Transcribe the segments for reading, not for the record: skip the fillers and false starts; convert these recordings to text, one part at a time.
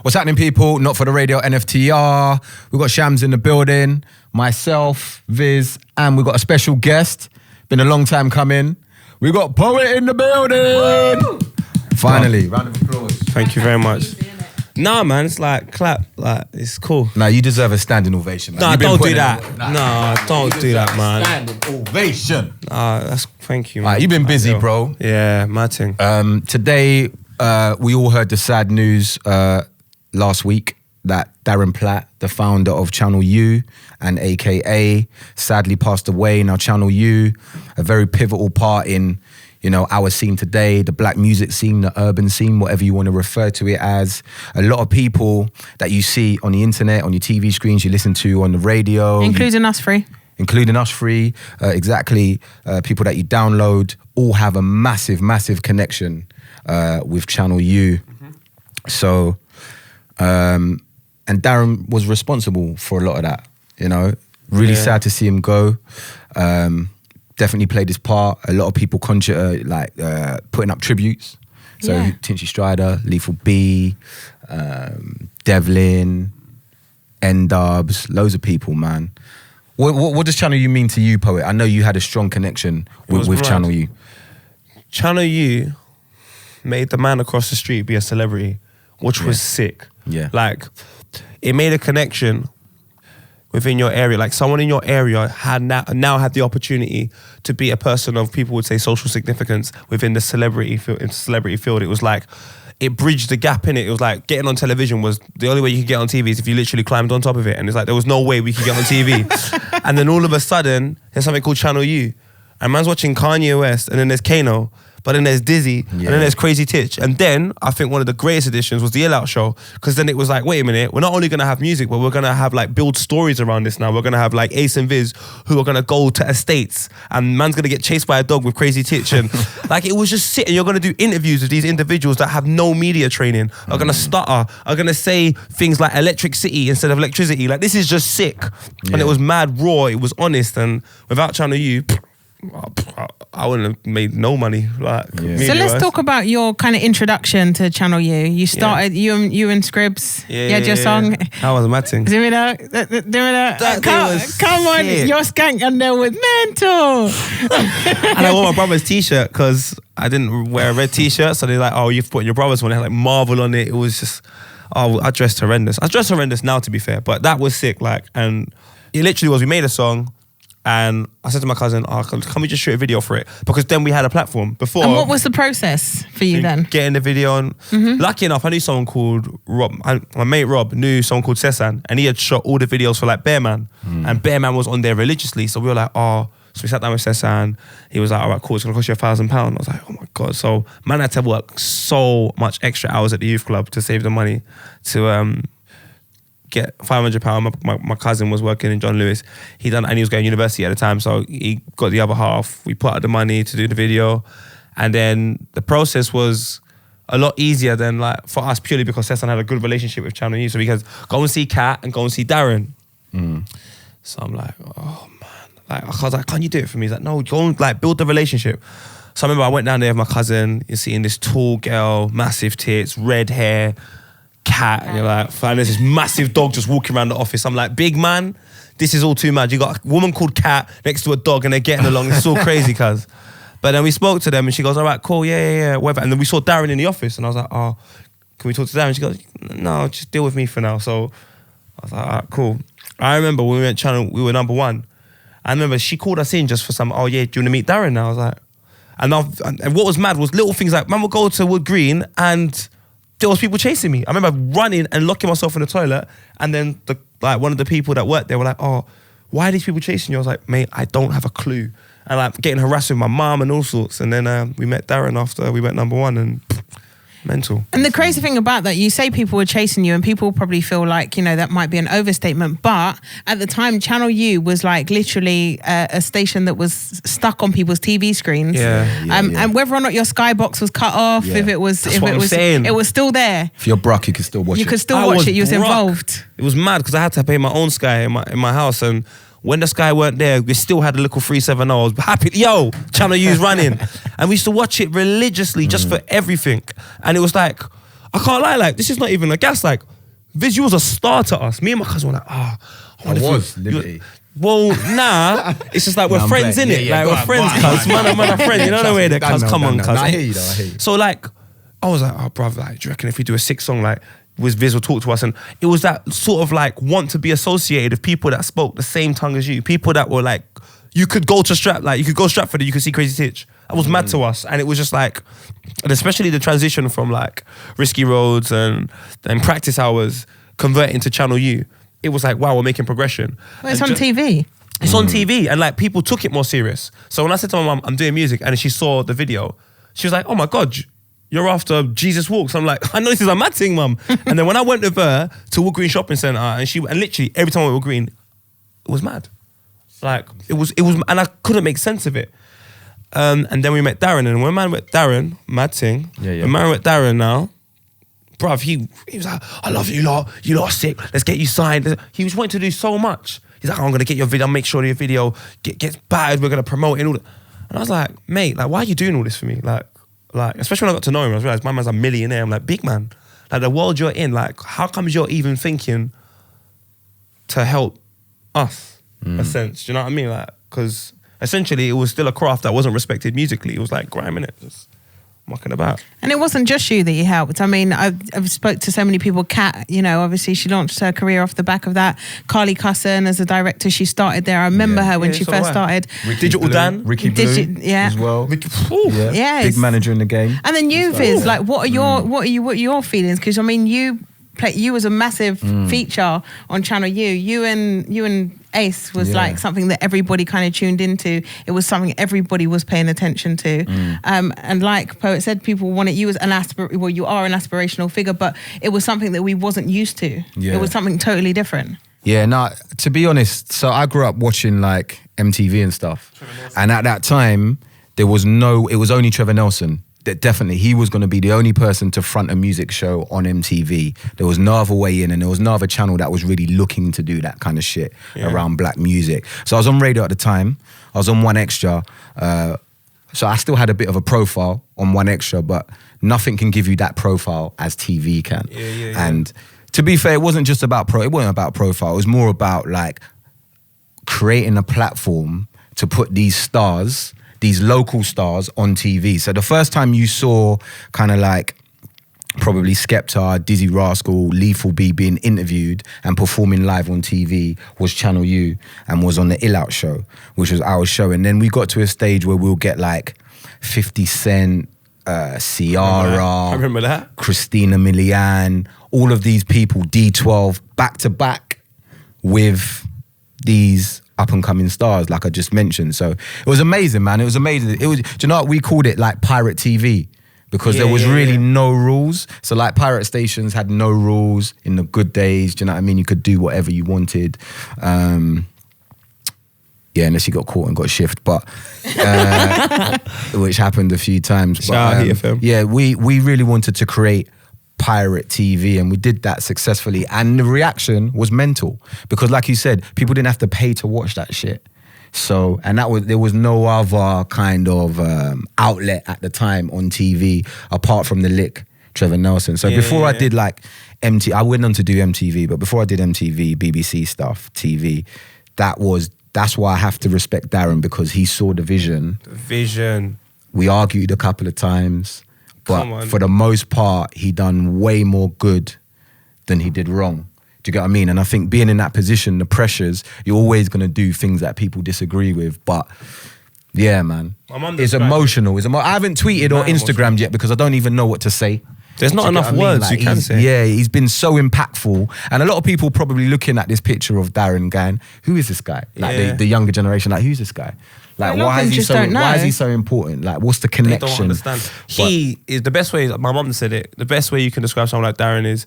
What's happening, people? Not for the radio, NFTR. We've got Chams in the building, myself, Viz, and we've got a special guest. Been a long time coming. We got Poet in the building. Woo! Finally, round of applause. Thank you very much. Nah, man, it's like clap, like it's cool. Nah, you deserve a standing ovation, man. Nah, don't do that. Nah, don't do that, man. Standing ovation. Thank you, man. Right, you've been busy, bro. Yeah, my thing. Today, we all heard the sad news last week that Darren Platt, the founder of Channel U and AKA, sadly passed away. Now, Channel U, a very pivotal part in, you know, our scene today, the black music scene, the urban scene, whatever you want to refer to it as. A lot of people that you see on the internet, on your TV screens, you listen to on the radio. Including us three. Including us three, exactly. People that you download all have a massive, massive connection with Channel U. Mm-hmm. So, and Darren was responsible for a lot of that, you know. Really sad to see him go. Definitely played his part. A lot of people putting up tributes. So Tinchy Strider, Lethal B, Devlin, N-Dubs, loads of people, man. What does Channel U mean to you, Poet? I know you had a strong connection with Channel U. Channel U made the man across the street be a celebrity, which was sick. Yeah. Like, it made a connection within your area. Like, someone in your area had now had the opportunity to be a person of, people would say, social significance within the celebrity field. It was like, it bridged the gap in it. It was like getting on television was the only way you could get on TV is if you literally climbed on top of it. And it's like, there was no way we could get on TV. And then all of a sudden, there's something called Channel U. And man's watching Kanye West, and then there's Kano, but then there's Dizzy, and then there's Crazy Titch. And then I think one of the greatest additions was the Ill Out Show, because then it was like, wait a minute, we're not only going to have music, but we're going to have like build stories around this now. We're going to have like Ace and Viz who are going to go to estates, and man's going to get chased by a dog with Crazy Titch. And like, it was just sitting, you're going to do interviews with these individuals that have no media training, are going to stutter, are going to say things like Electric City instead of electricity. Like, this is just sick. Yeah. And it was mad raw, it was honest, and without Channel U, I wouldn't have made no money. Like, so let's talk about your kind of introduction to Channel U. You started, you and Scribs, you had your song. That was matching. Come on, your skank and there with Mental. And I wore my brother's t-shirt because I didn't wear a red t-shirt, so they're like, oh, you've put your brother's one. It had like Marvel on it. It was just, I dressed horrendous. I dress horrendous now, to be fair, but that was sick. Like, and it literally was, we made a song. And I said to my cousin, can we just shoot a video for it? Because then we had a platform before. And what was the process for you then? Getting the video on. Mm-hmm. Lucky enough, I knew someone called Rob. My mate Rob knew someone called Sesan, and he had shot all the videos for like Bearman. And Bearman was on there religiously. So we were like, so we sat down with Sesan. He was like, all right, cool, it's going to cost you £1,000. I was like, oh my God. So man had to work so much extra hours at the youth club to save the money to get £500. My cousin was working in John Lewis. And he was going to university at the time, so he got the other half. We put out the money to do the video, and then the process was a lot easier than like for us, purely because Sesson had a good relationship with Channel U, so we could go and see Kat and go and see Darren. So I'm like, oh man, like I was like, can't you do it for me? He's like, no, go and like build the relationship. So I remember I went down there with my cousin. You're seeing this tall girl, massive tits, red hair, Cat, and you're like, fine, there's this massive dog just walking around the office. I'm like, big man, this is all too mad. You got a woman called Cat next to a dog and they're getting along. It's all crazy, cuz. But then we spoke to them and she goes, all right, cool, yeah, whatever. And then we saw Darren in the office and I was like, oh, can we talk to Darren? She goes, no, just deal with me for now. So I was like, all right, cool. I remember when we went Channel, we were number one. I remember she called us in just for some, do you want to meet Darren now? I was like, and what was mad was little things like, man would go to Wood Green and there was people chasing me. I remember running and locking myself in the toilet, and then one of the people that worked there were like, oh, why are these people chasing you? I was like, mate, I don't have a clue. And like getting harassed with my mom and all sorts. And then we met Darren after we went number one, and mental. And the crazy thing about that, you say people were chasing you and people probably feel like, you know, that might be an overstatement. But at the time, Channel U was like literally a station that was stuck on people's TV screens. And whether or not your skybox was cut off, if it was still there. If you're broke, you could still watch it. You could still watch it. You was involved. It was mad because I had to pay my own Sky in my house, and when the Sky weren't there, we still had a little 370. I was happy. Yo, Channel U's running. And we used to watch it religiously just for everything. And it was like, I can't lie, like, this is not even a gas. Like, Viz, you was a star to us. Me and my cousin were like, I was Liberty. Well, nah, it's just like we're friends, innit? Yeah, like, we're friends, cuz. Man are friends. You know the way that, cuz, come on, cuz. I hear you, though, I hear you. So, like, I was like, oh, bruv, like, do you reckon if we do a 6 song, like, Viz will talk to us? And it was that sort of, like, want to be associated with people that spoke the same tongue as you. People that were, like, you could go to you could go Stratford and you could see Crazy Titch. That was mad to us. And it was just like, and especially the transition from, like, Risky Roads and Practice Hours converting to Channel U. It was like, wow, we're making progression. Well, it's on TV. It's on TV, and like people took it more serious. So when I said to my mum, I'm doing music, and she saw the video, she was like, oh my God, you're after Jesus Walks. I'm like, I know this is a mad thing, mum. And then when I went with her to Wood Green Shopping Centre, and literally every time I went to Wood Green, it was mad. Like, it was, and I couldn't make sense of it. And then we met Darren, and when man met Darren, mad thing, when man met Darren now, bruv, he was like, I love you lot are sick, let's get you signed. He was wanting to do so much. He's like, I'm going to get your video, make sure your video gets battered, we're going to promote it and all that. And I was like, mate, like, why are you doing all this for me? Like, especially when I got to know him, I realised my man's a millionaire. I'm like, big man, like the world you're in, like, how comes you're even thinking to help us, a sense? Do you know what I mean? Like, because essentially it was still a craft that wasn't respected musically. It was like grime, innit? Just mucking about. And it wasn't just you that you helped. I mean, I've spoke to so many people. Kat, you know, obviously she launched her career off the back of that. Carly Cusson as a director, she started there. I remember her when she first started. Digital Dan. Ricky Blue as well. Yes. Big manager in the game. And then you, Viz, like, what are your feelings? Because I mean, you was a massive feature on Channel U. You and Ace was like something that everybody kind of tuned into. It was something everybody was paying attention to. And like Poet said, people wanted you as you are an aspirational figure, but it was something that we wasn't used to. Yeah. It was something totally different. Yeah, no, to be honest, so I grew up watching like MTV and stuff. And at that time, it was only Trevor Nelson. That definitely he was going to be the only person to front a music show on MTV. There was no other way in, and there was no other channel that was really looking to do that kind of shit around black music. So I was on radio at the time. I was on One Extra. So I still had a bit of a profile on One Extra, but nothing can give you that profile as TV can. And to be fair, it wasn't about profile. It was more about like creating a platform to put these stars, these local stars, on TV. So the first time you saw kind of like probably Skepta, Dizzy Rascal, Lethal B being interviewed and performing live on TV was Channel U, and was on the Ill Out show, which was our show. And then we got to a stage where we'll get like 50 Cent, Ciara, I remember that. Christina Milian, all of these people, D12, back to back with these up and coming stars, like I just mentioned. So it was amazing, man. It was amazing. It was, do you know what we called it? Like pirate TV, because there was really no rules. So like pirate stations had no rules in the good days. Do you know what I mean? You could do whatever you wanted. Unless you got caught and got shift, but which happened a few times. Shout out FM. Yeah, we really wanted to create pirate TV, and we did that successfully, and the reaction was mental, because like you said, people didn't have to pay to watch that shit. So, and there was no other kind of outlet at the time on TV apart from the lick Trevor Nelson. So before I did like I went on to do MTV, but before I did MTV, BBC stuff, TV, that's why I have to respect Darren, because he saw the vision. We argued a couple of times, but for the most part, he done way more good than he did wrong. Do you get what I mean? And I think being in that position, the pressures, you're always going to do things that people disagree with. But yeah, man, it's emotional. I haven't tweeted or Instagrammed yet because I don't even know what to say. There's not enough words like, you can say. Yeah, he's been so impactful. And a lot of people probably looking at this picture of Darren going, who is this guy? Like the younger generation, like, who's this guy? Like, why is he so important? Like, what's the connection? They don't understand. He is the best way, my mum said it, the best way you can describe someone like Darren is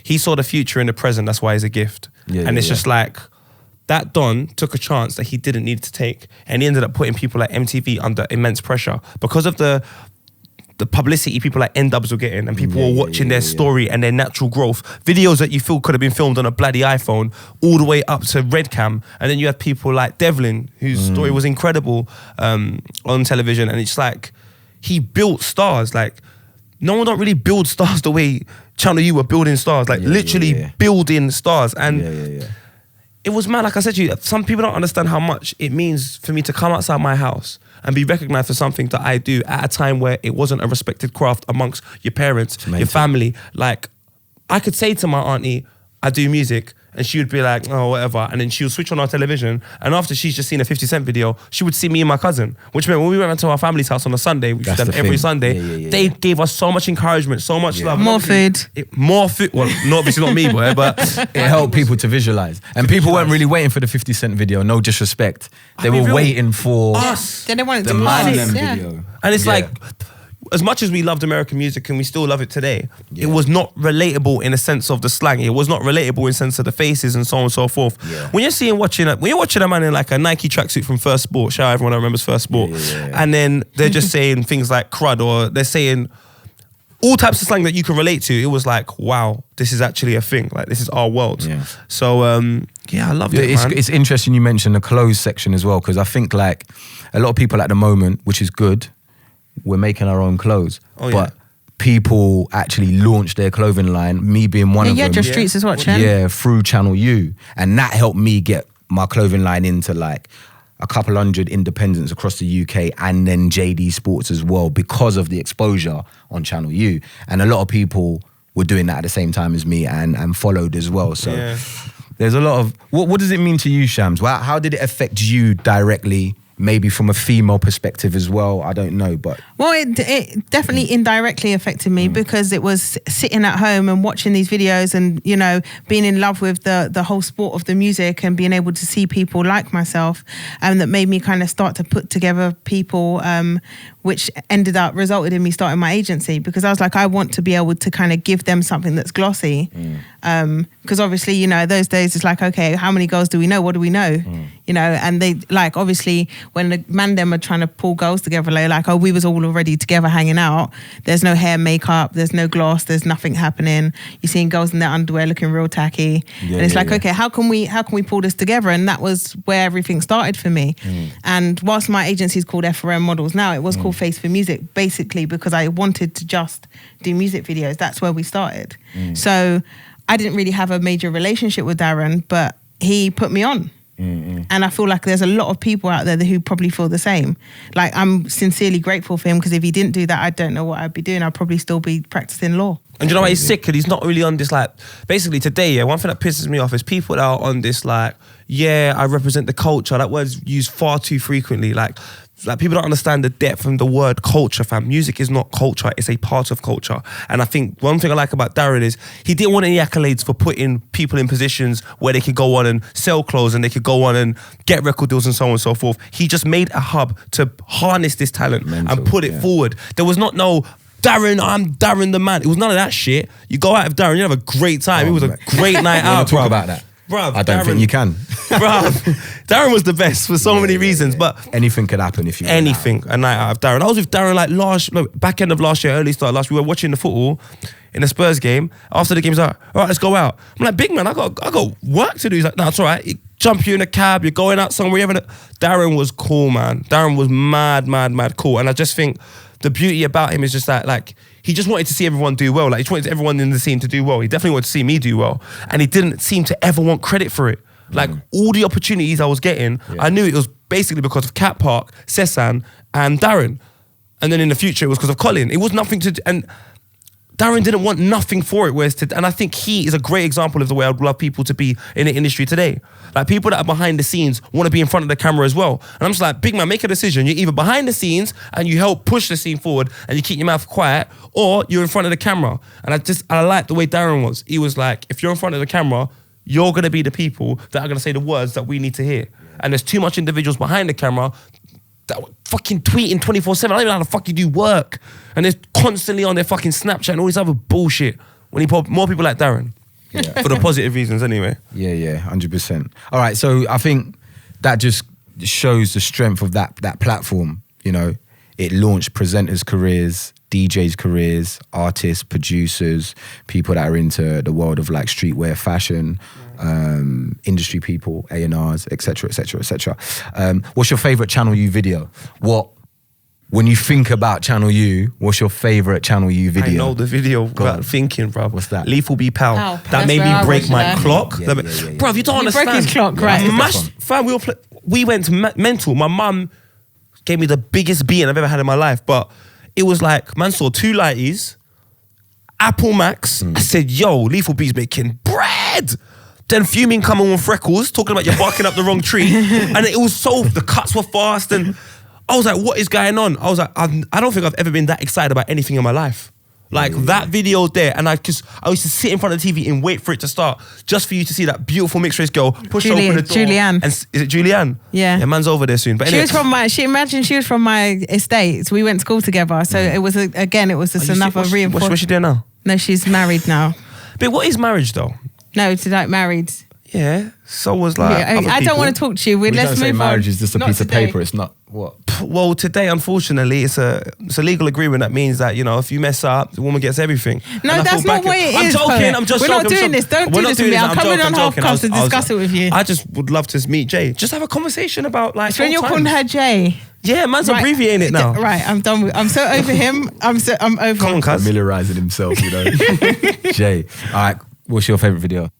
he saw the future in the present, that's why he's a gift. And it's just like, that Don took a chance that he didn't need to take, and he ended up putting people like MTV under immense pressure because of the publicity people like N-Dubs were getting, and people were watching their story and their natural growth. Videos that you feel could have been filmed on a bloody iPhone all the way up to Red Cam. And then you had people like Devlin, whose story was incredible on television. And it's like, he built stars. Like, no one don't really build stars the way Channel U were building stars, like literally building stars. And it was mad, like I said to you, some people don't understand how much it means for me to come outside my house and be recognized for something that I do at a time where it wasn't a respected craft amongst your parents, your family. Like, I could say to my auntie, I do music, and she would be like, oh, whatever. And then she would switch on our television, and after she's just seen a 50 Cent video, she would see me and my cousin, which meant when we went to our family's house on a Sunday, which we done every Sunday, they gave us so much encouragement, so much love. More food. More food. Well, obviously not me, boy, but it helped people to visualize. And people weren't really waiting for the 50 Cent video, no disrespect. They were waiting for us. They wanted the to Man Them video. And it's like, as much as we loved American music and we still love it today, it was not relatable in a sense of the slang. It was not relatable in the sense of the faces and so on and so forth. Yeah. When you're watching a man in like a Nike tracksuit from First Sport, shout out everyone that remembers First Sport, and then they're just saying things like crud, or they're saying all types of slang that you can relate to, it was like, wow, this is actually a thing. Like, this is our world. Yeah. So, I love it, man. It's interesting you mentioned the clothes section as well, because I think like a lot of people at the moment, which is good, we're making our own clothes. But people actually launched their clothing line, me being one of them. Yeah, your streets is watching. Yeah, through Channel U. And that helped me get my clothing line into like a couple hundred independents across the UK, and then JD Sports as well, because of the exposure on Channel U. And a lot of people were doing that at the same time as me and followed as well. So there's a lot of... What does it mean to you, Chams? How did it affect you directly? Maybe from a female perspective as well, I don't know, but... Well, it definitely indirectly affected me because it was sitting at home and watching these videos and, you know, being in love with the whole sport of the music and being able to see people like myself, that made me kind of start to put together people, which resulted in me starting my agency, because I was like, I want to be able to kind of give them something that's glossy. Because obviously, you know, those days it's like, okay, how many girls do we know? What do we know? You know, and they like, obviously, when the man them are trying to pull girls together, they're like, oh, we was all already together hanging out. There's no hair, makeup, there's no gloss, there's nothing happening. You're seeing girls in their underwear looking real tacky. And it's like, okay, how can we pull this together? And that was where everything started for me. And whilst my agency is called FRM Models now, it was called Face for Music, basically because I wanted to just do music videos. That's where we started. So I didn't really have a major relationship with Darren, but he put me on. And I feel like there's a lot of people out there who probably feel the same. Like, I'm sincerely grateful for him, because if he didn't do that, I don't know what I'd be doing. I'd probably still be practicing law. And you know why he's sick? Because he's not really on this, like, basically today, one thing that pisses me off is people that are on this, like, I represent the culture. That word's used far too frequently. Like people don't understand the depth from the word culture, fam. Music is not culture, it's a part of culture. And I think one thing I like about Darren is he didn't want any accolades for putting people in positions where they could go on and sell clothes and they could go on and get record deals and so on and so forth. He just made a hub to harness this talent and put it forward. There was not no... Darren, I'm Darren the man. It was none of that shit. You go out with Darren, you have a great time. It was a great night out. Talk about that. Bruv, I don't think you can. Bruv, Darren was the best for so many reasons, but anything could happen if you anything. A night out of Darren. I was with Darren like back end of last year, early start last. We were watching the football in a Spurs game. After the game, he's like, all right, let's go out. I'm like, big man, I got work to do. He's like, no, it's all right. Jump you in a cab, you're going out somewhere. Darren was cool, man. Darren was mad cool. And I just think the beauty about him is just that, like, he just wanted to see everyone do well. Like, he just wanted everyone in the scene to do well. He definitely wanted to see me do well. And he didn't seem to ever want credit for it. Like, all the opportunities I was getting, I knew it was basically because of Cat Park, Cessan, and Darren. And then in the future, it was because of Colin. It was nothing to do. And Darren didn't want nothing for it. And I think he is a great example of the way I'd love people to be in the industry today. Like, people that are behind the scenes want to be in front of the camera as well. And I'm just like, big man, make a decision. You're either behind the scenes and you help push the scene forward and you keep your mouth quiet, or you're in front of the camera. And I like the way Darren was. He was like, if you're in front of the camera, you're going to be the people that are going to say the words that we need to hear. And there's too much individuals behind the camera that were fucking tweeting 24/7. I don't even know how the fuck you do work. And they're constantly on their fucking Snapchat and all this other bullshit. When you put more people like Darren. Yeah. For the positive reasons anyway. Yeah, 100%. All right, so I think that just shows the strength of that platform. You know, it launched presenters' careers, DJs' careers, artists, producers, people that are into the world of like streetwear fashion, industry people, A&Rs, etc. What's your favorite Channel U video? What when you think about Channel U, what's your favorite Channel U video? I know the video on. without thinking, bruv. What's that? Lethal Be Pal. Pow. That That's made where me I break watched my that. clock. Yeah. Bruv, you don't You understand. broke his clock, right. Fam, we went mental. My mum gave me the biggest beating I've ever had in my life, but it was like, man saw 2 lighties, Apple Max. I said, yo, Lethal B's making bread. Then Fuming coming with freckles, talking about you're barking up the wrong tree. And it was the cuts were fast. And I was like, what is going on? I was like, I don't think I've ever been that excited about anything in my life. Like that video there. And I used to sit in front of the TV and wait for it to start, just for you to see that beautiful mixed race girl push open the door. Julianne. And is it Julianne? Yeah. Yeah, man's over there soon. But She anyway, was from my estate. So we went to school together. So it was just another reinforcement. what's she doing now? No, she's married now. But what is marriage though? No, to like married. Yeah, so was like Yeah, other I don't people. want to talk to you. We Let's don't say move marriage on. is just a Not piece today. of paper. It's not what. Well, today, unfortunately, it's a legal agreement that means that, if you mess up, the woman gets everything. No, And I that's feel not bad. what it I'm is, joking. Poet. I'm just We're joking. not doing this. Don't We're do not this doing with me. I'm I'm coming joking, on I'm joking. Halfcast to discuss it with you. I just would love to meet Jay. Just have a conversation about like. It's when you're old calling times. her Jay. Yeah, man's Right. abbreviating it now. Right, I'm done with. I'm so over him. I'm over. Come on, cuz. Familiarizing himself, Jay, all right. What's your favorite video?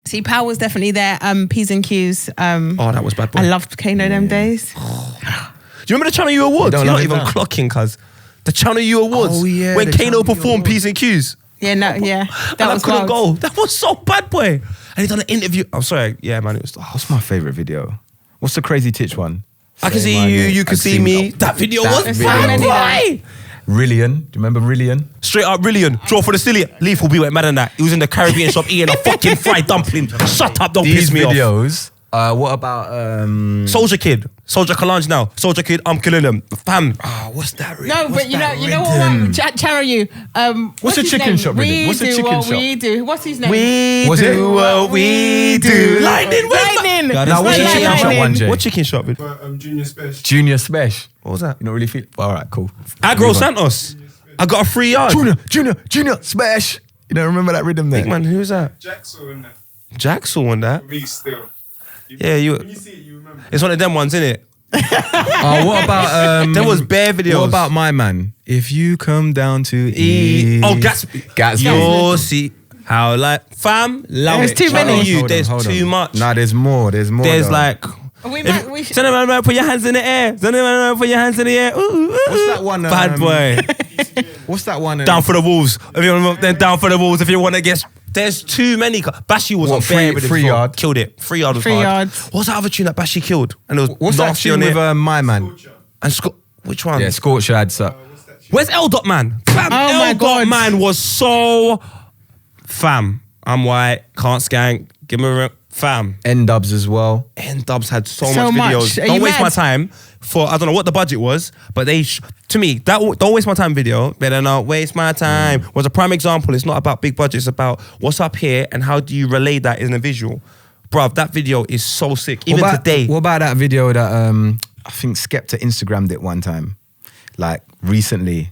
See, Power was definitely there. P's and Q's. Oh, that was bad boy. I loved Kano them days. Do you remember the Channel U Awards? don't You're love not it even now. clocking, cuz. The Channel U Awards. Oh, yeah, When the Kano Channel U performed Awards. P's and Q's. Yeah, no, yeah. That And was I couldn't wild. go. That was so bad boy. And he done an interview. I'm sorry. Yeah, man. It was. What's my favorite video? What's the Crazy Titch one? I can Say see my you. name. You can I've see seen me. that. That video That was video. bad Many boy. Rillian. Do you remember Rillian? Straight up, brilliant. Draw for the silly. Lethal be went mad than that. He was in the Caribbean shop eating a fucking fried dumpling. Shut up, don't These piss me off. videos. What about Soldier Kid. Soldier Kalange now. Soldier Kid, I'm killing them. Fam. what's that? No, but you know what? Channel U. What's the his chicken name? shop rhythm? We What's the do chicken what shop? we do. What's his name? We Was do it? what we do. Lightning. Lightning. Now, what's the Lightning. chicken shop one, Jay? What chicken shop? Junior Special. Junior Spesh. What was that? You don't really feel. All right, cool. Agro Move on. Santos. I got a free yard. Junior Spesh. You don't remember that rhythm there? Big man, who's that? Jackson and that. Jackson won that. Me still. Yeah, you. When you see it, you remember. It's one of them ones, innit? Oh, what about There was bare videos. What about my man? If you come down to eat. Oh, Gatsby. Gatsby. You'll see how like fam. Love There's it. too many. You, Hold on, there's hold on. too much. Nah, there's more. There's There's though. like. We should- Send them put your hands in the air. Send them put your hands in the air. Ooh, ooh, ooh. What's that one? Bad boy. What's that one? Down for the wolves. If you want, then down for the wolves. If you want to get. There's too many. Bashi was What, on free- bare with it free before. yard? Killed it. Free yard was Free hard. yards. What's that other tune that Bashi killed? And it was What's that nasty tune on with it. my man? And which one? Yeah, Scorcher had so. Where's L Dot Man? Fam, Oh L my Dot God. Man was so. Fam, I'm white, can't skank. Give me a fam. N-Dubs as well. N-Dubs had so So much much. videos. Are Don't you waste my mad? time for, I don't know what the budget was, but to me, that Don't Waste My Time video, better not waste my time, was a prime example. It's not about big budget, it's about what's up here and how do you relay that in a visual. Bruv, that video is so sick. Even what about, today. What about that video that I think Skepta Instagrammed it one time, like recently,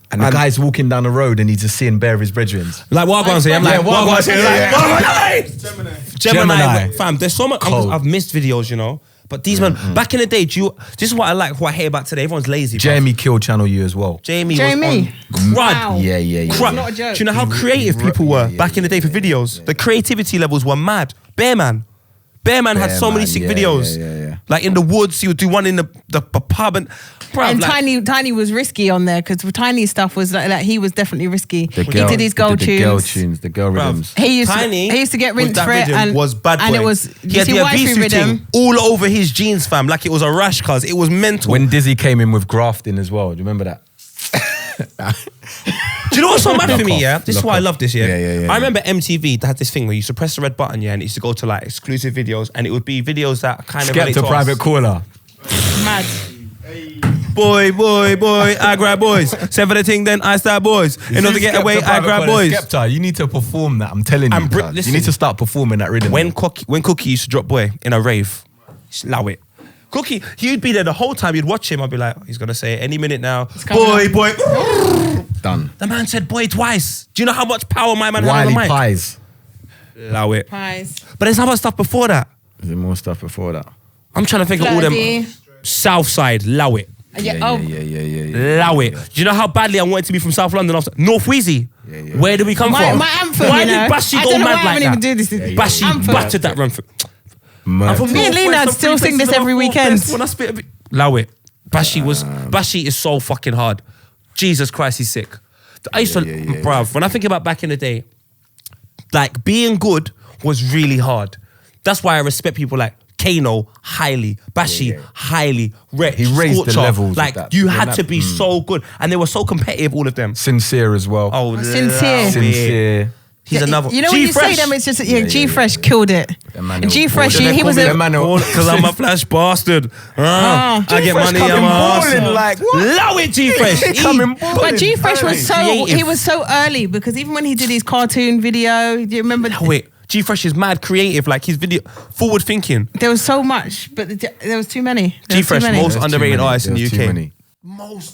and the guy's walking down the road and he's just seeing bare of his brethren. Like what I'm going to say, I'm like, Yeah, what I'm gonna say, Gemini. Fam, there's so much. Cold. I've missed videos, you know. But these men, back in the day, this is what I like, what I hate about today. Everyone's lazy. bruv. Jamie killed Channel U as well. Jamie was Jamie. on crud. Wow. Yeah. Crud. not a joke. Do you know how creative people were back in the day for videos? The creativity levels were mad. Bearman had so many Bearman, sick yeah, videos. yeah. Like in the woods, he would do one in the pub and. Bruv, And like, Tiny was risky on there because Tiny stuff was like he was definitely risky. He did his girl The girl tunes. tunes, the girl bruv, rhythms. He used Tiny to get with rinsed that for it rhythm and was bad boy. And it was He had the wifey Avisu rhythm. thing all over his jeans, fam, like it was a rash, cuz it was mental. When Dizzy came in with grafting as well, do you remember that? Do you know what's so mad for Lock me, off, yeah? This is lock why I off. love this, yeah? Yeah. I remember MTV had this thing where you suppress the red button, yeah, and it used to go to like exclusive videos, and it would be videos that kind of relate Skepta to private us. caller. Mad. Boy, I grab boys. Send for the thing, then I start boys. In order to get away, I grab boys. Skepta, you need to perform that. I'm telling you. And cuz. listen. You need to start performing that rhythm. When Cookie used to drop boy in a rave, allow it. Cookie, he'd be there the whole time. You'd watch him. I'd be like, he's gonna say it any minute now. coming Boy. Done. The man said boy twice. Do you know how much power my man had on Wiley the mic? Pies. Allow it. Pies. But there's other stuff before that. Is there more stuff before that? I'm trying to think of all them. Bloody. South Side, allow it. Yeah. Allow it. Do you know how badly I wanted to be from South London? North Wheezy. Where did we come from? My anthem, Why you know. did Bashi I go don't know mad why I like haven't that? even do this. Bashi Anthem. buttered that run. I'm from Me and North Lena West, I'm still three sing this places every and I'm four weekend. best. When I spit a bit, allow it. Bashi is so fucking hard. Jesus Christ, he's sick. I used to, bruv, when I think about back in the day, like being good was really hard. That's why I respect people like Kano highly, Bashi highly, Rich, He raised the Scorcher. levels of Like that. you Yeah, had that- to be so good, and they were so competitive, all of them. Sincere as well. Oh, Sincere. love it. Sincere. He's another. You know when you say them, it's just G Fresh killed it. G Fresh, he was a. Because I'm a flash bastard. I get G-Fresh money. coming I'm a balling, hustler. like, what? Love it, G Fresh. He coming balling. But G Fresh was so Creative. he was so early because even when he did his cartoon video, do you remember? Wait, G Fresh is mad creative. Like his video, forward thinking. There was so much, but there was too many. G Fresh, most There's underrated too many. artist in the There's too UK. many.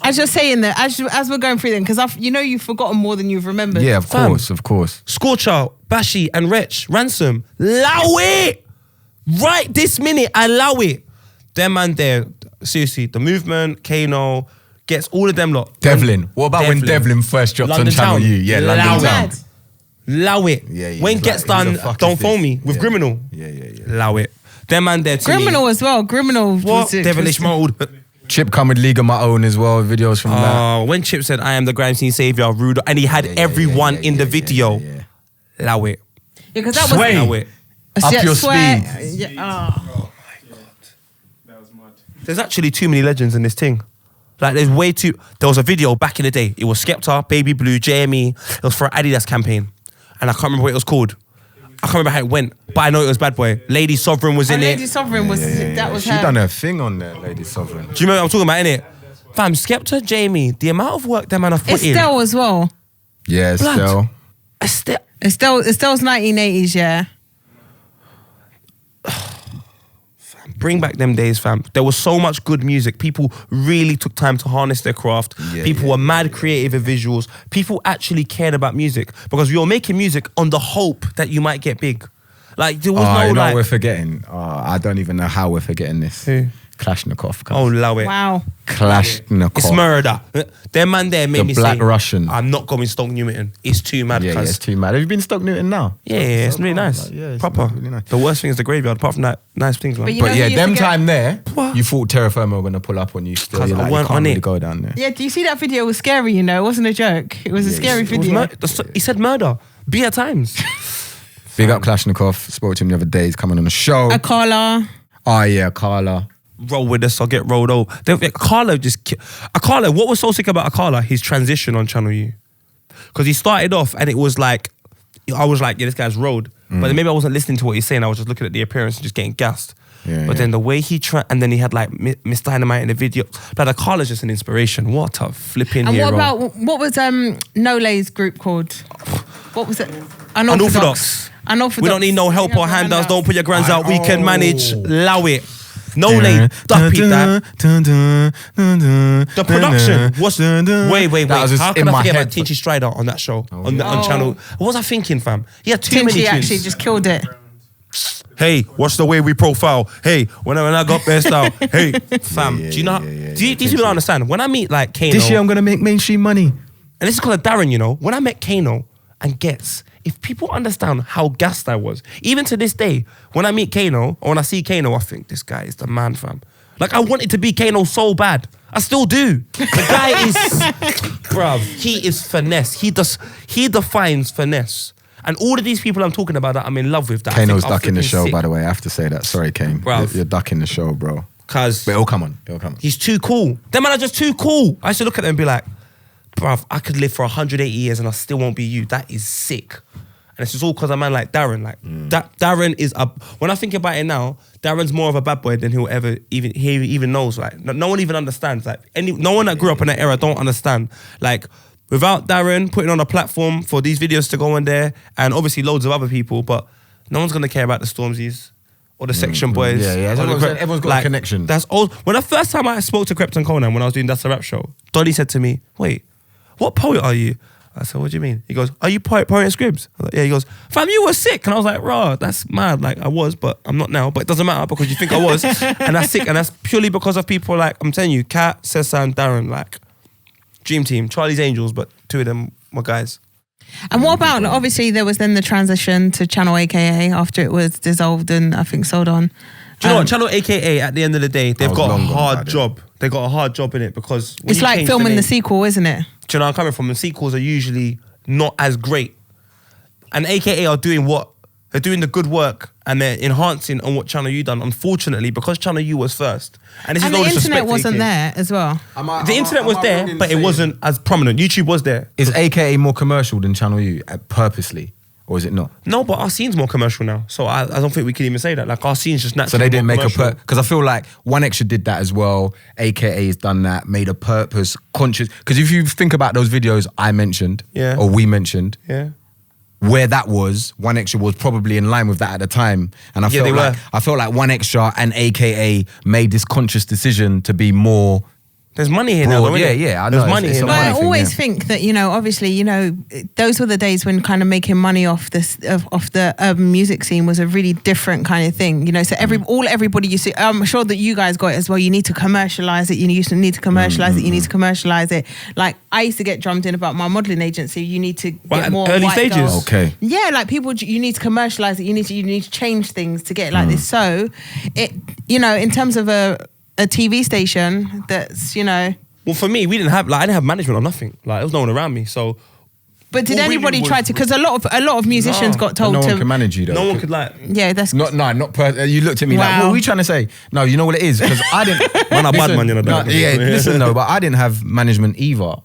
As you're saying that, as we're going through them, because you've forgotten more than you've remembered. Yeah, of Fam. course, of course. Scorcher, Bashi, and Wretch, Ransom. Allow it! Right this minute, allow it. Them man there, seriously, the movement, Kano, gets all of them lot. Devlin. What about when Devlin first dropped London on Channel Town. U? Yeah, Allow London it. Town. Mad. Allow it. Yeah, when he's gets like- he's a done, fucking don't phone fist. me with Yeah. Criminal. Yeah. Allow it. Them man there to Criminal me. as well. Criminal. What? Devilish mode. Chip come with League of My Own as well, videos from that. Oh, when Chip said, I am the grime scene savior, rude, and he had everyone in the video. Allow it. Because that Sway. Allow it. was Up your swear- speed. Yeah, oh. That was mad. There's actually too many legends in this thing. Like there's way too. There was a video back in the day. It was Skepta, Baby Blue, JME. It was for an Adidas campaign, and I can't remember what it was called. I can't remember how it went, but I know it was Bad Boy. Lady Sovereign was in And it. Lady Sovereign was that was She her. done her thing on there, Lady Sovereign. Do you remember what I'm talking about? In it, fam, Skepta, JME. The amount of work that man have put in. Estelle as well. Yeah, Blood. still. Estelle's 1980s, yeah. Bring back them days, fam. There was so much good music. People really took time to harness their craft. People were mad creative with visuals. People actually cared about music because we were making music on the hope that you might get big. Like there was Oh, no you know what like. we're forgetting? Oh, I don't even know how we're forgetting this. Who? Kalashnikov. Oh, love it. Wow. Kalashnikov. It's murder. Their man there made The me Black say, Russian. I'm not going Stoke Newington. It's too mad. Yeah, cuz. it's too mad. Have you been to Stoke Newton now? Yeah, it's really nice. Yeah, it's Proper. really nice. The worst thing is the graveyard. Apart from that, nice things, man. But you But know yeah, who you them forget- time there, What? you thought Terra Firma were going to pull up on you still. 'Cause You're I like, weren't you can't on really it. go down there. Yeah, do you see that video? It was scary, you know. It wasn't a joke. It was a scary It was video. he said murder. Be at times. Big up Kalashnikov. Spoke to him the other day. He's coming on the show. Akala. Oh yeah, Carla. Roll with us, I'll get rolled over. Akala Akala, what was so sick about Akala? His transition on Channel U. Because he started off and it was like, I was like, yeah, this guy's rolled. But then maybe I wasn't listening to what he's saying. I was just looking at the appearance and just getting gassed. Yeah, But yeah. then the way he and then he had like Miss Dynamite in the video. But Akala's just an inspiration. What a flipping And hero. what was Nole's group called? What was it? Unorthodox. Unorthodox. We don't need no help or handouts. Don't put your grands out. We can manage. Allow it. No Dun, late. dun, Duck that. dun, dun, dun, dun, The production was dun, dun. wait. That was just How in can I my forget head, about Tinchy Strider on that show on Oh. Channel? What was I thinking, fam? He had too many Tinchy tunes. actually just killed it. Hey, watch the way we profile. Hey, when I got best out. Hey, fam. Yeah, do you know? yeah, Do you people don't understand? When I meet like Kano, This year I'm gonna make mainstream money. and this is because of Darren, you know, when I met Kano and Gets, if people understand how gassed I was, even to this day, when I meet Kano or when I see Kano, I think this guy is the man, fam. Like I wanted to be Kano so bad. I still do. The guy is, bruv, he is finesse. He defines finesse. And all of these people I'm talking about that I'm in love with, that Kano's I think are ducking the flipping show, sick, by the way. I have to say that. Sorry, Kane. Bruv. You're ducking the show, bro. Cause But it'll come on. It'll come on. he's too cool. Them man are just too cool. I used to look at them and be like, bruv, I could live for 180 years and I still won't be you. That is sick. And it's just all because a man like Darren. Like Darren is a. When I think about it now, Darren's more of a bad boy than he'll ever even knows. Like no one even understands. Like no one that grew up in that era don't understand. Like without Darren putting on a platform for these videos to go on there, and obviously loads of other people, but no one's gonna care about the Stormzy's or the Section Boys. Yeah, yeah. or the Everyone's got a connection. That's old. When the first time I spoke to Krypton Conan when I was doing That's a Rap Show, Dolly said to me, "Wait, what poet are you?" I said, what do you mean? He goes, are you poet Scribs? I was like, yeah. He goes, fam, you were sick. And I was like, raw, that's mad. Like, I was, but I'm not now. But it doesn't matter because you think I was. And that's sick. And that's purely because of people like, I'm telling you, Kat, Sessan, Darren, like, dream team. Charlie's Angels, but two of them were guys. And what about, obviously, there was then the transition to Channel AKA after it was dissolved and I think sold on. Do you know what? Channel AKA, at the end of the day, they've got a long gone hard about it. job. They got a hard job in it because when It's you like change filming name- the sequel, isn't it? Do you know where I'm coming from? The sequels are usually not as great. And AKA are doing what? They're doing the good work and they're enhancing on what Channel U done. Unfortunately, because Channel U was first. And this And is no the internet disrespect to wasn't AKA. there as well. The internet was there, but it wasn't as prominent. YouTube was there. Is AKA more commercial than Channel U purposely, or is it not? No, but our scene's more commercial now. So I don't think we can even say that. Like our scene's just naturally So they didn't more make commercial. because I feel like One Extra did that as well. AKA has done that, made a purpose, conscious. Because if you think about those videos I mentioned, Yeah. or we mentioned, Yeah. where that was, One Extra was probably in line with that at the time. And Yeah, they were. I felt like One Extra and AKA made this conscious decision to be more. There's money here now. Broad. though, innit? Yeah, I know. There's money It's here a But now. I money thing, always yeah. think that, obviously, those were the days when kind of making money off this of the urban music scene was a really different kind of thing. So everybody you see, I'm sure that you guys got it as well. You need to commercialize it. You need to commercialize it. You need to commercialize it. Like I used to get drummed in about my modeling agency. You need to What, get more early white stages? girls. Okay. Yeah, like people, you need to commercialize it. You need to change things to get it like this. So it, in terms of a TV station that's, Well, for me, I didn't have management or nothing. Like there was no one around me. So But did All we anybody knew try was- to? Because a lot of musicians No. got But told no to. one can manage you though. no one could like. Yeah, that's Not you looked at me like, Wow. what are we trying to say? No, you know what it is? Because I didn't. Man, a bad Listen, man, you know, no, don't- yeah, listen though, but I didn't have management either.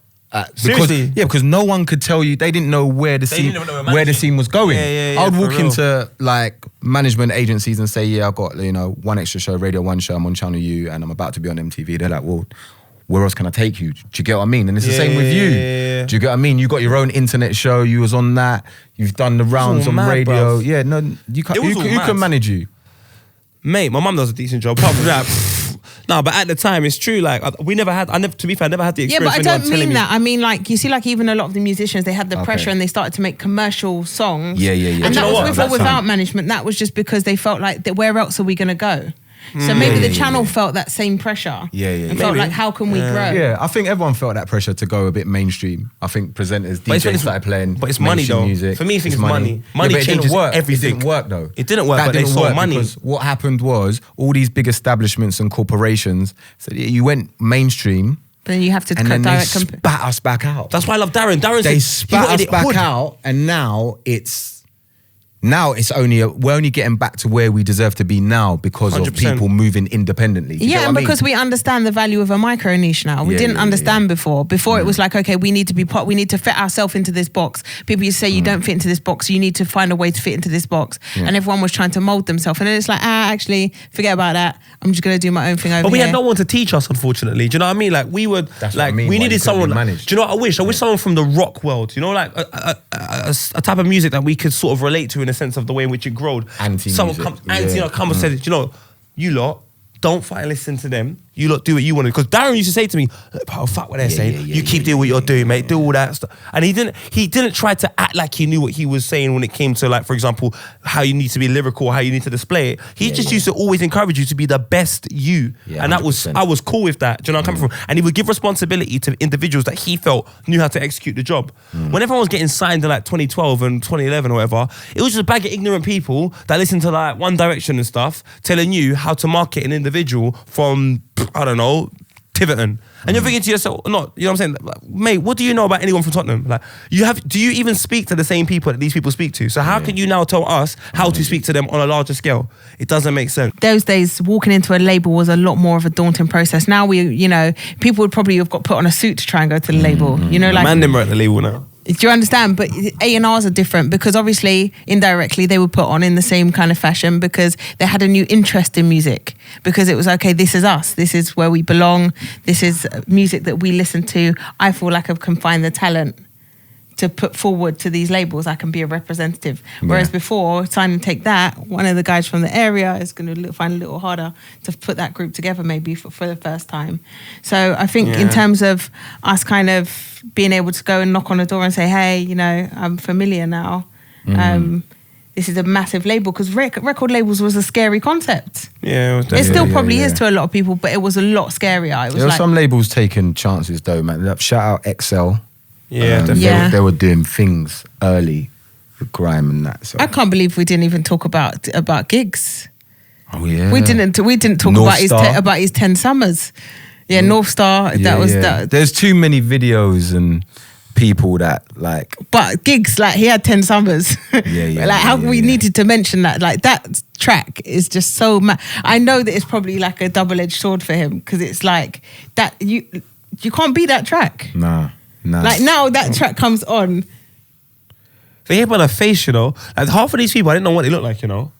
Seriously? Because no one could tell you. They didn't know where the scene didn't know where where the managing- scene was going. Yeah, I would for walk real. into like management agencies and say, yeah, I've got One Extra show, Radio 1 show, I'm on Channel U, and I'm about to be on MTV. They're like, well, where else can I take you? Do you get what I mean? And it's the same with you. Yeah. Do you get what I mean? You got your own internet show. You was on that. You've done the rounds all on mad, radio. bruv. Yeah, no, you can't. It was Who all mad. can manage you? Mate, my mum does a decent job. Apart from that, no, but at the time, it's true. Like to be fair, I never had the yeah, experience. but I of anyone don't telling mean me. that. I mean, like you see, like even a lot of the musicians, they had the Okay. pressure and they started to make commercial songs. Yeah. And Do you that know was what? with or That's without fine. management. That was just because they felt like, where else are we going to go? So maybe the channel felt that same pressure. Yeah. And felt Maybe. like, how can we grow? Yeah, I think everyone felt that pressure to go a bit mainstream. I think presenters, But DJs started playing. but it's money mainstream though. Music. For me, I think it's money. Money but it didn't changes work. everything. It didn't work though. It didn't work, That but they didn't saw work money. because what happened was all these big establishments and corporations said you went mainstream Then you have to and then they direct. spat us back out. That's why I love Darren. Darren They said he spat wanted us it back hood. out, and now it's only we're only getting back to where we deserve to be now because of 100%. people moving independently. Do you get Yeah, what and I mean? because we understand the value of a micro niche now. We Yeah, didn't yeah, understand before. Before it was like, okay, we need to fit ourselves into this box. People used to say you don't fit into this box, you need to find a way to fit into this box. Yeah. And everyone was trying to mold themselves. And then it's like, actually, forget about that. I'm just gonna do my own thing over But we here. had no one to teach us, unfortunately. Do you know what I mean? Like we would, That's what like I mean, we why needed you couldn't be someone. managed. Do you know what I wish? I wish someone from the rock world. You know, like a type of music that we could sort of relate to in the sense of the way in which it growed. Anti-music, Someone comes, yeah. come and said, you know, you lot don't fight and listen to them. You lot do what you want to. Because Darren used to say to me, "Bro, fuck what they're saying. You keep doing what you're doing, mate. Do all that stuff." And he didn't try to act like he knew what he was saying when it came to, like, for example, how you need to be lyrical, how you need to display it. He just used to always encourage you to be the best you. Yeah, and that 100%. I was cool with that. Do you know where I'm coming from? And he would give responsibility to individuals that he felt knew how to execute the job. When everyone was getting signed in like 2012 and 2011 or whatever, it was just a bag of ignorant people that listened to like One Direction and stuff, telling you how to market an individual from, I don't know, Tiverton. And you're thinking to yourself, not, you know what I'm saying? Like, mate, what do you know about anyone from Tottenham? Like, do you even speak to the same people that these people speak to? So how can you now tell us how to speak to them on a larger scale? It doesn't make sense. Those days, walking into a label was a lot more of a daunting process. Now people would probably have got put on a suit to try and go to the label. You know, like. Man, them are at the label now. Do you understand? But A&Rs are different because obviously indirectly they were put on in the same kind of fashion because they had a new interest in music, because it was, okay, this is us, this is where we belong, this is music that we listen to. I feel like I can find the talent to put forward to these labels. I can be a representative. Whereas before, sign and take that, one of the guys from the area is going to find it a little harder to put that group together maybe for the first time. So I think in terms of us kind of being able to go and knock on the door and say, hey, you know, I'm familiar now. This is a massive label, because record labels was a scary concept. Yeah, it still probably is to a lot of people, but it was a lot scarier. It was there were some labels taking chances though, man. Shout out XL. Yeah, they were doing things early with grime and that. So I can't believe we didn't even talk about gigs. oh yeah, We didn't talk North about his 10 summers. Yeah, North Star. That. There's too many videos and people that like. But gigs, like he had 10 summers. We needed to mention that. Like that track is just so mad. I know that it's probably like a double-edged sword for him, because it's like that you can't beat that track. Nah. Like now that track comes on. They hit on a face, you know. Like half of these people, I didn't know what they looked like, you know.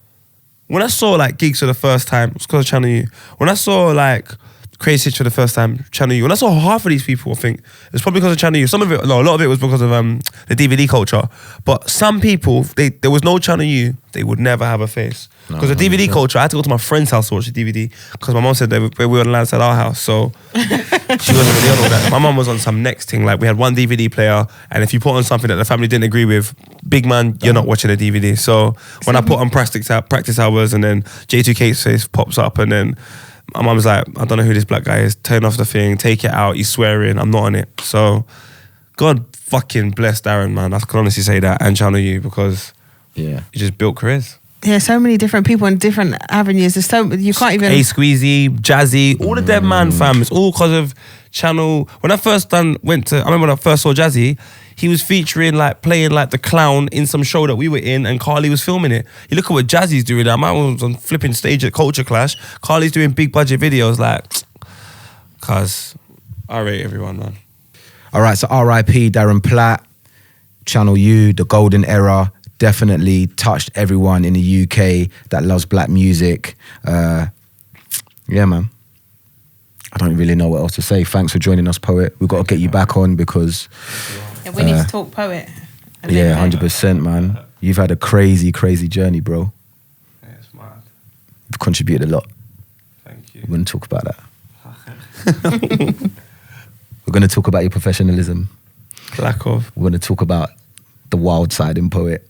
When I saw like gigs for the first time, it's because of Channel U. When I saw like Crazy Stitch for the first time, Channel U. When I saw half of these people, I think it's probably because of Channel U. A lot of it was because of the DVD culture. But some people, there was no Channel U, they would never have a face. Because the DVD culture, I had to go to my friend's house to watch the DVD, because my mom said we were on outside our house, so she wasn't really on all that. My mom was on some next thing, like we had one DVD player, and if you put on something that the family didn't agree with, big man, you're not watching a DVD. So when I put on practice hours, and then J2K's face pops up, and then my mum's like, I don't know who this black guy is, turn off the thing, take it out, he's swearing, I'm not on it. So God fucking bless Darren, man. I can honestly say that, and Channel U, because he just built careers. Yeah, so many different people in different avenues. There's so you can't even. A-Squeezy, Jazzy, all the Dead Man fam. It's all because of Channel. I remember when I first saw Jazzy, he was featuring like playing like the clown in some show that we were in, and Carly was filming it. You look at what Jazzy's doing now. Man was on flipping stage at Culture Clash. Carly's doing big budget videos, like, cause I rate everyone, man. All right, so R.I.P. Darren Platt, Channel U, the golden era. Definitely touched everyone in the UK that loves black music. Yeah, man. I don't really know what else to say. Thanks for joining us, Poet. We've got to get you back on, because... Yeah, we need to talk Poet. Yeah, 100%, man. You've had a crazy, crazy journey, bro. Yeah, it's mad. You've contributed a lot. Thank you. We're going to talk about that. We're going to talk about your professionalism. Lack of. We're going to talk about the wild side in Poet.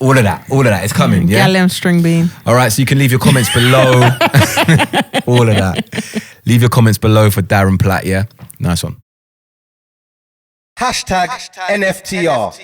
All of that is coming, yeah? Gallium string bean. All right, so you can leave your comments below. All of that. Leave your comments below for Darren Platt, yeah? Nice one. #NFTR.